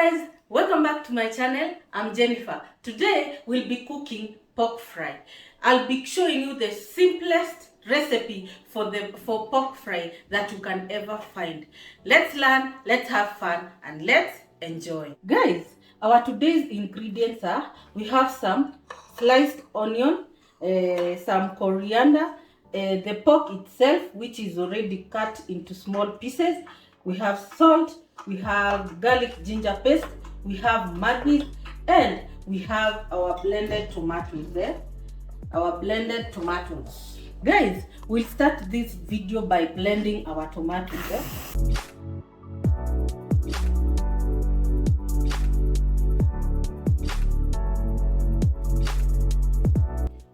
guys, welcome back to my channel. I'm Jennifer. Today we'll be cooking pork fry. I'll be showing you the simplest recipe for pork fry that you can ever find. Let's learn, let's have fun, and let's enjoy. Guys, our today's ingredients are, we have some sliced onion, some coriander, the pork itself, which is already cut into small pieces. We have salt, we have garlic ginger paste, we have Maggi, and we have our blended tomatoes there. Our blended tomatoes. Guys, we'll start this video by blending our tomatoes there.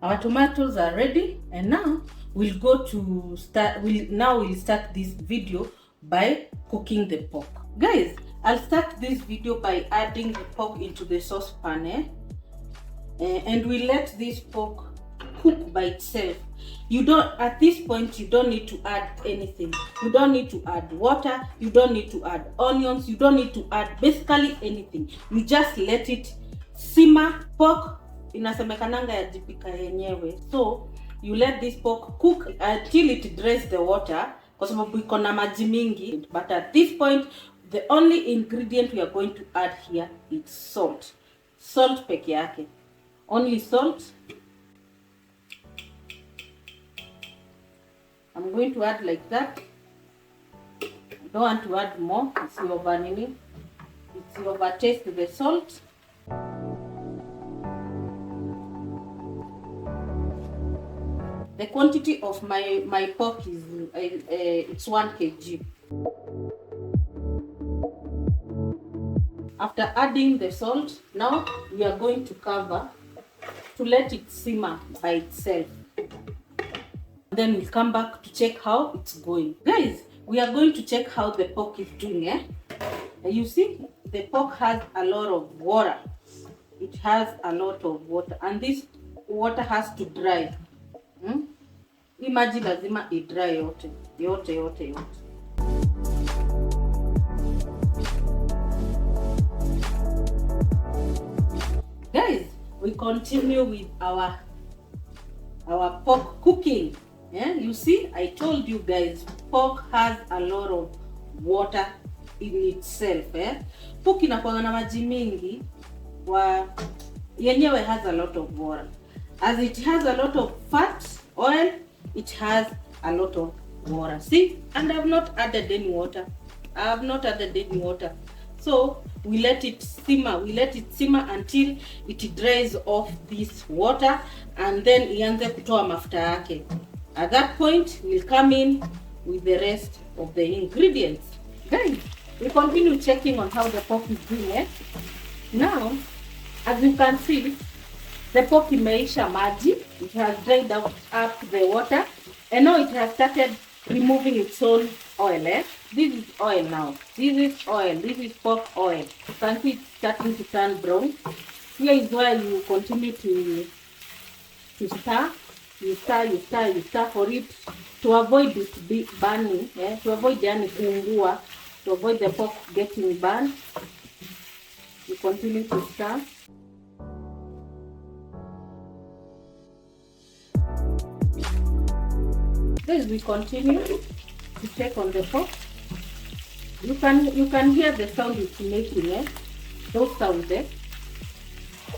Our tomatoes are ready, and now we'll start this video by cooking the pork. Guys, I'll start this video by adding the pork into the saucepan, and we let this pork cook by itself. At this point, you don't need to add anything. You don't need to add water, you don't need to add onions, you don't need to add basically anything. You just let it simmer. Pork inasemekananga yajipika yenyewe. So you let this pork cook until it dries the water, kwa sababu iko na maji mingi. But at this point, the only ingredient we are going to add here is salt. Salt peke yake. Only salt. I'm going to add like that. I don't want to add more. It's over taste the salt. The quantity of my pork is it's 1 kg. After adding the salt, now we are going to cover to let it simmer by itself. Then we'll come back to check how it's going. Guys, we are going to check how the pork is doing. You see, the pork has a lot of water. It has a lot of water, and this water has to dry. Imagine lazima idry yote. Guys, we continue with our pork cooking. You see, I told you guys, pork has a lot of water in itself. Pork inakuwa na maji mingi, yenyewe has a lot of water. As it has a lot of fat, oil, it has a lot of water. See, and I have not added any water. So we let it simmer. Until it dries off this water, and then ianze kutoa mafuta yake. At that point, we'll come in with the rest of the ingredients. Guys, we continue checking on how the pork is doing. Now, as you can see, the pork imeisha maji. It has dried up the water, and now it has started removing its own oil. This is oil now. This is pork oil. You can see it's starting to turn brown. Here is where you continue to stir. You stir for it to avoid it burning. To avoid kuungua, to avoid the pork getting burned. You continue to stir. As we continue to check on the pork, you can hear the sound it's making. Those sounds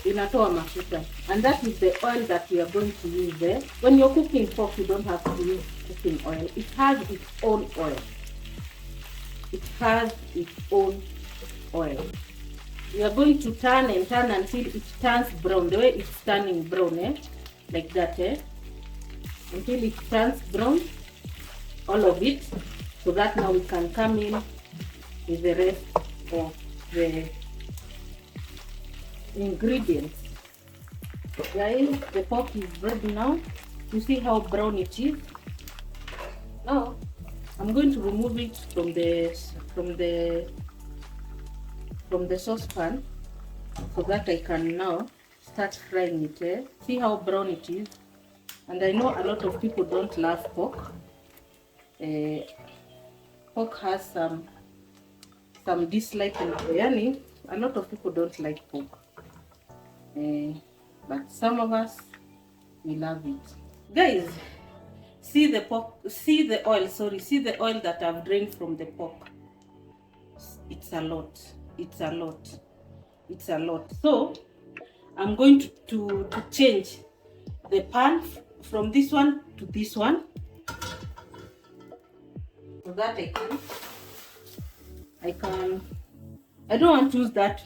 inatoa mafuta, and that is the oil that we are going to use there. When you're cooking pork, you don't have to use cooking oil. It has its own oil. We are going to turn until it turns brown. The way it's turning brown, like that, until it turns brown, all of it, so that now we can come in with the rest of the ingredients. Guys, the pork is ready now. You see how brown it is. Now I'm going to remove it from the saucepan, so that I can now start frying it. See how brown it is. And I know a lot of people don't love pork. Pork has some dislike in biryani. A lot of people don't like pork, but some of us, we love it. Guys, see the pork, see the oil, see the oil that I've drained from the pork. It's a lot, it's a lot, it's a lot. So I'm going to change the pan from this one to this one, so that I don't want to use that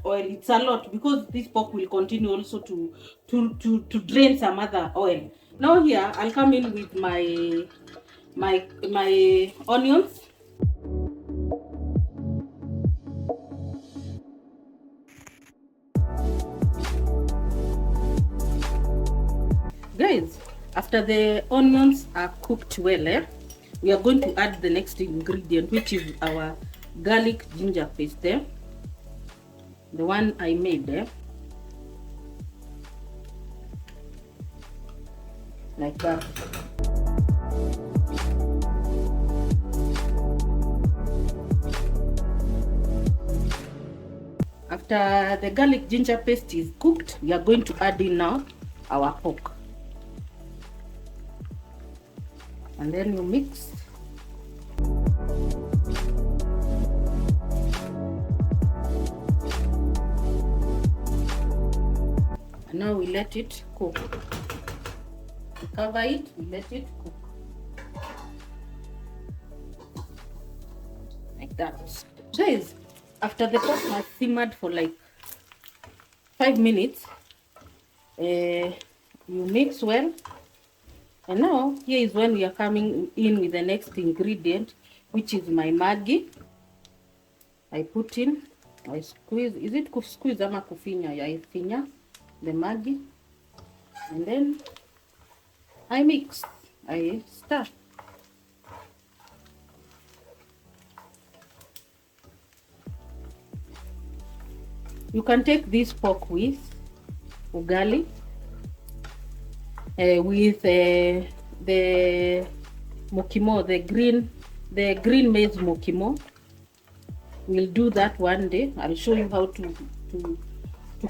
oil. It's a lot because this pork will continue also to drain some other oil. Now here I'll come in with my onions. Guys, after the onions are cooked well, we are going to add the next ingredient, which is our garlic ginger paste there, the one I made there, like that. After the garlic ginger paste is cooked, we are going to add in now our pork, and then you mix. And now we let it cook. We cover it, we let it cook. Like that. Guys, after the pork has simmered for like 5 minutes, you mix well. And now here is when we are coming in with the next ingredient, which is my Maggi. I put in, I squeeze, is it squeeze ama kufinya? I finya the Maggi, and then I mix, I stir. You can take this pork with ugali, with the mokimo, the green maize mokimo. We'll do that one day. I'll show you how to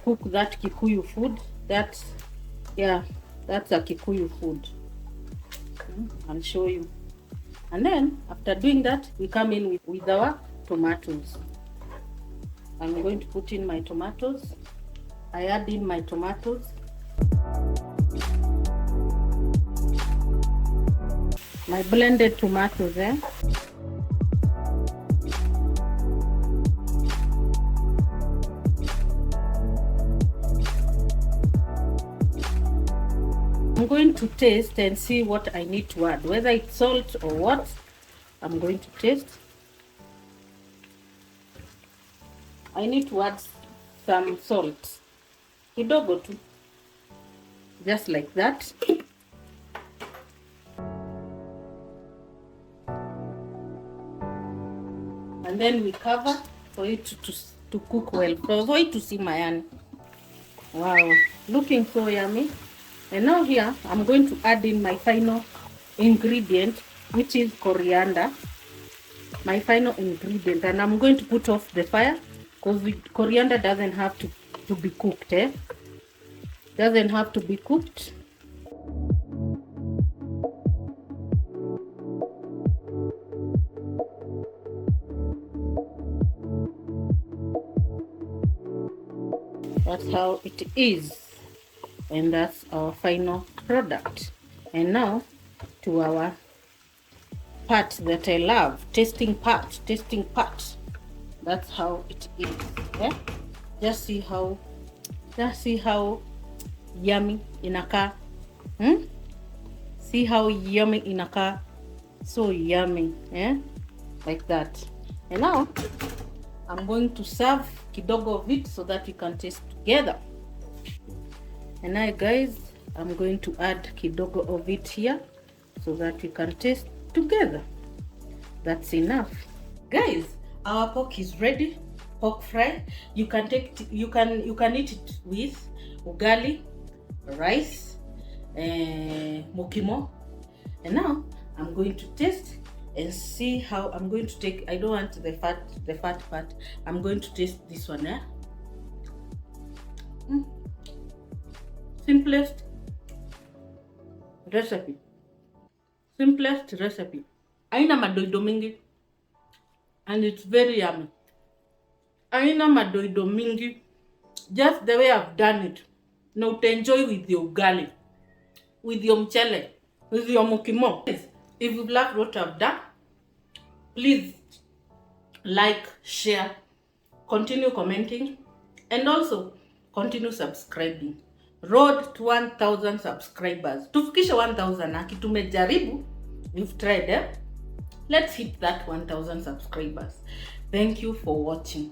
cook that Kikuyu food. That's a Kikuyu food. I'll show you. And then after doing that, we come in with our tomatoes. I'm going to put in my tomatoes. I add in my tomatoes. My blended tomatoes there. I'm going to taste and see what I need to add, whether it's salt or what. I'm going to taste. I need to add some salt, kidogo tu, just like that. And then we cover for it to cook well, for it to simmer. Yani. Wow, looking so yummy. And now here I'm going to add in my final ingredient, which is coriander. My final ingredient, and I'm going to put off the fire because coriander doesn't have to be cooked. Doesn't have to be cooked. That's how it is. And that's our final product. And now to our part that I love, tasting part. That's how it is. Yeah? Just see how yummy inaka. See how yummy inaka. So yummy. Yeah? Like that. And now I'm going to serve kidogo of it so that we can taste together. And now guys, I'm going to add kidogo of it here so that we can taste together. That's enough. Guys, our pork is ready. Pork fry. You can eat it with ugali, rice, mokimo. And now I'm going to taste and see how I'm going to take. I don't want the fat part. I'm going to taste this one. Simplest recipe. Simplest recipe. Haina madoido mingi, and it's very yummy. Haina madoido mingi. Just the way I've done it. Na utaenjoy with your ugali, with your mchele, with your mukimo. If you've loved what I've done, please like, share, continue commenting, and also continue subscribing. Road to 1,000 subscribers. Tufikishe 1,000 na kitumejaribu. We've tried, Let's hit that 1,000 subscribers. Thank you for watching.